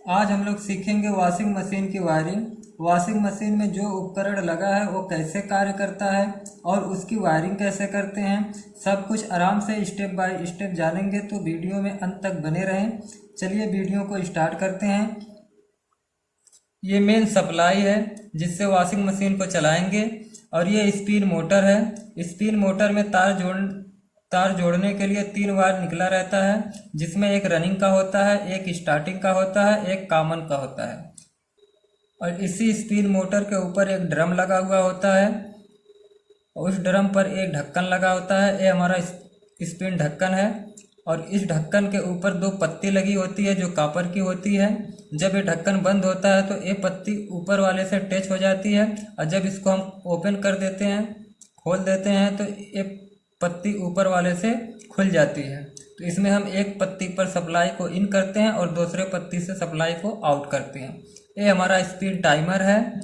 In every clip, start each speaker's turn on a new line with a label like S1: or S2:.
S1: आज हम लोग सीखेंगे वॉशिंग मशीन की वायरिंग। वॉशिंग मशीन में जो उपकरण लगा है वो कैसे कार्य करता है और उसकी वायरिंग कैसे करते हैं, सब कुछ आराम से स्टेप बाय स्टेप जानेंगे। तो वीडियो में अंत तक बने रहें। चलिए वीडियो को स्टार्ट करते हैं। ये मेन सप्लाई है जिससे वॉशिंग मशीन को चलाएंगे और ये स्पिन मोटर है। स्पिन मोटर में तार जोड़ने के लिए 3 वायर निकला रहता है, जिसमें एक रनिंग का होता है, एक स्टार्टिंग का होता है, एक कॉमन का होता है। और इसी स्पिन मोटर के ऊपर एक ड्रम लगा हुआ होता है। उस ड्रम पर एक ढक्कन लगा होता है। ये हमारा स्पिन ढक्कन है। और इस ढक्कन के ऊपर 2 पत्ती लगी होती है जो कॉपर की होती है। जब ये ढक्कन बंद होता है तो ये पत्ती ऊपर वाले से टच हो जाती है, और जब इसको हम ओपन कर देते हैं, खोल देते हैं, तो ये पत्ती ऊपर वाले से खुल जाती है। तो इसमें हम एक पत्ती पर सप्लाई को इन करते हैं और दूसरे पत्ती से सप्लाई को आउट करते हैं। ये हमारा स्पिन टाइमर है।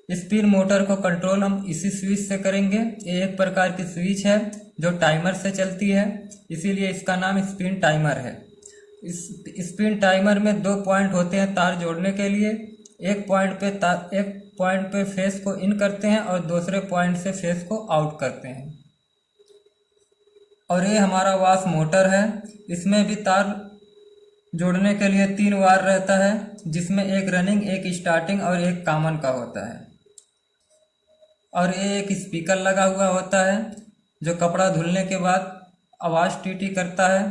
S1: स्पिन मोटर को कंट्रोल हम इसी स्विच से करेंगे। ये एक प्रकार की स्विच है जो टाइमर से चलती है, इसीलिए इसका नाम स्पिन टाइमर है। इस स्पिन टाइमर में 2 पॉइंट होते हैं तार जोड़ने के लिए। एक पॉइंट पे फेस को इन करते हैं और दूसरे पॉइंट से फेस को आउट करते हैं। और ये हमारा वॉश मोटर है। इसमें भी तार जोड़ने के लिए 3 वायर रहता है, जिसमें एक रनिंग, एक स्टार्टिंग और एक कॉमन का होता है। और ये एक स्पीकर लगा हुआ होता है जो कपड़ा धुलने के बाद आवाज़ टीटी करता है,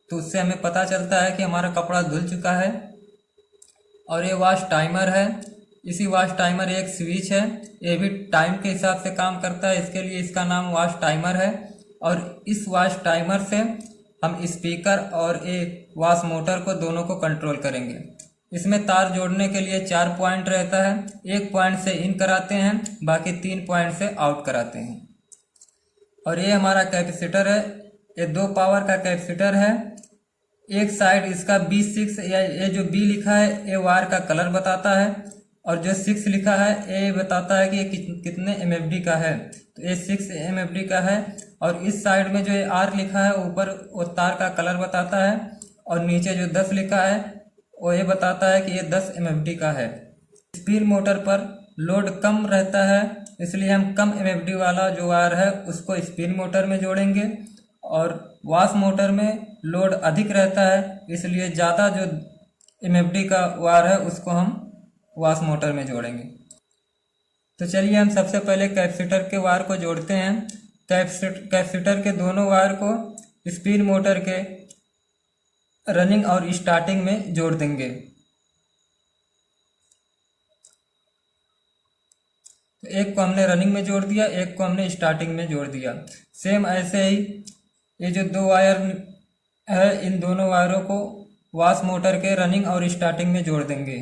S1: तो उससे हमें पता चलता है कि हमारा कपड़ा धुल चुका है। और ये वॉश टाइमर है। इसी वॉश टाइमर एक स्विच है, ये भी टाइम के हिसाब से काम करता है, इसके लिए इसका नाम वॉश टाइमर है। और इस वॉश टाइमर से हम स्पीकर और एक वॉश मोटर को दोनों को कंट्रोल करेंगे। इसमें तार जोड़ने के लिए 4 पॉइंट रहता है। एक पॉइंट से इन कराते हैं, बाकी 3 पॉइंट से आउट कराते हैं। और ये हमारा कैपेसिटर है। ये 2 पावर का कैपेसिटर है। एक साइड इसका B6 या ये जो B लिखा है ये वायर का कलर बताता है, और जो 6 लिखा है ये बताता है कि ये कितने MFD का है। तो ये 6 MFD का है। और इस साइड में जो ये R लिखा है ऊपर वो तार का कलर बताता है, और नीचे जो 10 लिखा है वो ये बताता है कि ये 10 MFD का है। स्पिन मोटर पर लोड कम रहता है, इसलिए हम कम MFD वाला जो वायर है उसको स्पिन मोटर में जोड़ेंगे। और वॉश मोटर में लोड अधिक रहता है, इसलिए ज़्यादा जो MFD का वायर है उसको हम वॉश मोटर में जोड़ेंगे। तो चलिए हम सबसे पहले कैपेसिटर के वायर को जोड़ते हैं। कैपेसिटर के दोनों वायर को स्पिन मोटर के रनिंग और स्टार्टिंग में जोड़ देंगे। तो एक को हमने रनिंग में जोड़ दिया, एक को हमने स्टार्टिंग में जोड़ दिया। सेम ऐसे ही ये जो 2 वायर है, इन दोनों वायरों को वॉश मोटर के रनिंग और स्टार्टिंग में जोड़ देंगे।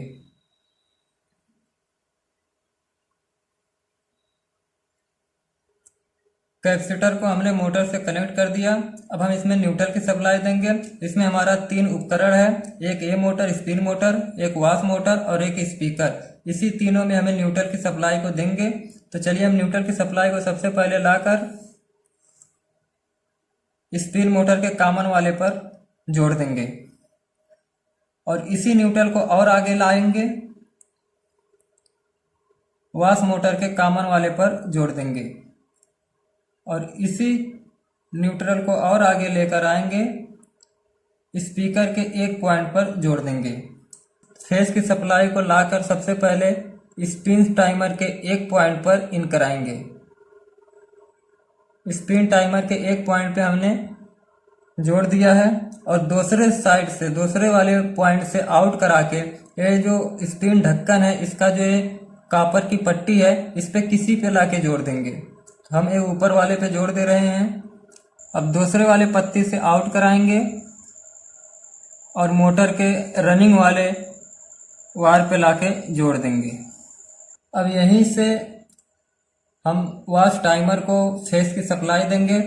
S1: कैपेसिटर को हमने मोटर से कनेक्ट कर दिया। अब हम इसमें न्यूट्रल की सप्लाई देंगे। इसमें हमारा 3 उपकरण है, एक ये मोटर, स्पिन मोटर, एक वॉश मोटर और एक स्पीकर। इसी तीनों में हमें न्यूट्रल की सप्लाई को देंगे। तो चलिए हम न्यूट्रल की सप्लाई को सबसे पहले लाकर स्पिन मोटर के कॉमन वाले पर जोड़ देंगे, और इसी न्यूट्रल को और आगे लाएंगे, वॉश मोटर के कॉमन वाले पर जोड़ देंगे। और इसी न्यूट्रल को और आगे लेकर आएंगे, स्पीकर के एक पॉइंट पर जोड़ देंगे। फेस की सप्लाई को लाकर सबसे पहले स्पिन टाइमर के एक पॉइंट पर इन कराएंगे। स्पिन टाइमर के एक पॉइंट पे हमने जोड़ दिया है, और दूसरे साइड से, दूसरे वाले पॉइंट से आउट करा के ये जो स्पिन ढक्कन है इसका जो ये कॉपर की पट्टी है इस पे किसी पे लाके जोड़ देंगे। हम ये ऊपर वाले पे जोड़ दे रहे हैं। अब दूसरे वाले पत्ती से आउट कराएंगे और मोटर के रनिंग वाले वायर पे लाके जोड़ देंगे। अब यहीं से हम वॉश टाइमर को फेस की सप्लाई देंगे,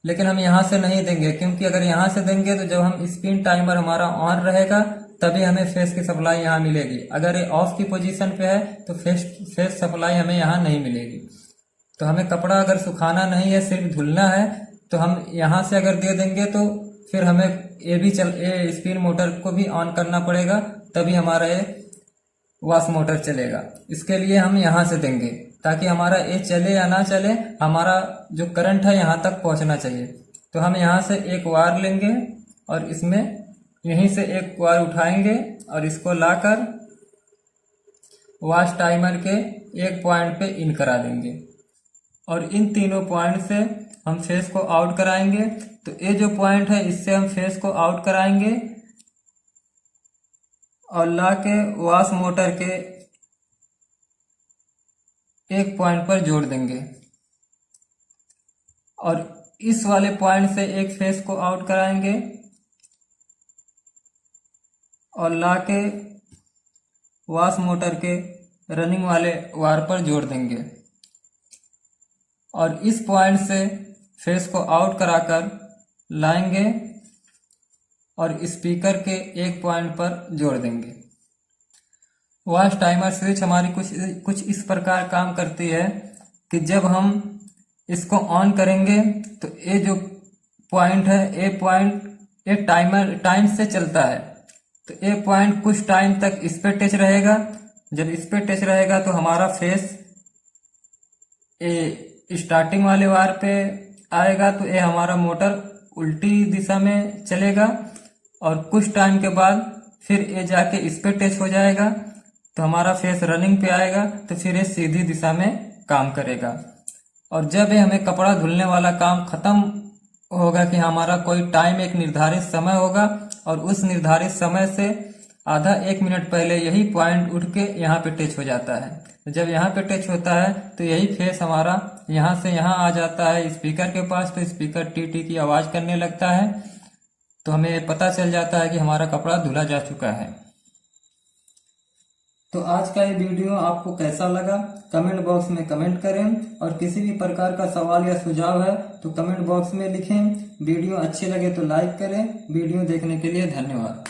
S1: लेकिन हम यहाँ से नहीं देंगे, क्योंकि अगर यहाँ से देंगे तो जब हम स्पिन टाइमर हमारा ऑन रहेगा तभी हमें फेस की सप्लाई यहाँ मिलेगी। अगर ये ऑफ की पोजीशन पे है तो फेस सप्लाई हमें यहाँ नहीं मिलेगी। तो हमें कपड़ा अगर सुखाना नहीं है, सिर्फ धुलना है, तो हम यहाँ से अगर दे देंगे तो फिर हमें ये स्पिन मोटर को भी ऑन करना पड़ेगा, तभी हमारा ये वॉश मोटर चलेगा। इसके लिए हम यहाँ से देंगे ताकि हमारा ये चले या ना चले, हमारा जो करंट है यहाँ तक पहुँचना चाहिए। तो हम यहाँ से एक वायर लेंगे और इसमें यहीं से एक वायर उठाएंगे और इसको लाकर वॉश टाइमर के एक पॉइंट पे इन करा देंगे और इन तीनों पॉइंट से हम फेस को आउट कराएंगे। तो ये जो पॉइंट है इससे हम फेस को आउट कराएंगे और ला के वॉश मोटर के एक पॉइंट पर जोड़ देंगे और इस वाले पॉइंट से एक फेस को आउट कराएंगे और ला के वॉश मोटर के रनिंग वाले वायर पर जोड़ देंगे और इस पॉइंट से फेस को आउट कराकर लाएंगे और स्पीकर के एक पॉइंट पर जोड़ देंगे। वॉश टाइमर स्विच हमारी कुछ इस प्रकार काम करती है कि जब हम इसको ऑन करेंगे तो ये जो पॉइंट है ये टाइम से चलता है। तो ये पॉइंट कुछ टाइम तक इस पे टच रहेगा। जब इस पे टच रहेगा तो हमारा फेस स्टार्टिंग वाले वायर पे आएगा, तो ये हमारा मोटर उल्टी दिशा में चलेगा और कुछ टाइम के बाद फिर ये जाके इस पे टच हो जाएगा तो हमारा फेस रनिंग पे आएगा, तो फिर ये सीधी दिशा में काम करेगा। और जब ये हमें कपड़ा धुलने वाला काम खत्म होगा कि हमारा कोई टाइम एक निर्धारित समय होगा और उस निर्धारित समय से आधा 1 मिनट पहले यही पॉइंट उठ के यहाँ पे टच हो जाता है। तो जब यहाँ पे टच होता है तो यही फेस हमारा यहाँ से यहाँ आ जाता है स्पीकर के पास, तो स्पीकर टी टी की आवाज़ करने लगता है। तो हमें पता चल जाता है कि हमारा कपड़ा धुला जा चुका है। तो आज का ये वीडियो आपको कैसा लगा कमेंट बॉक्स में कमेंट करें और किसी भी प्रकार का सवाल या सुझाव है तो कमेंट बॉक्स में लिखें। वीडियो अच्छे लगे तो लाइक करें। वीडियो देखने के लिए धन्यवाद।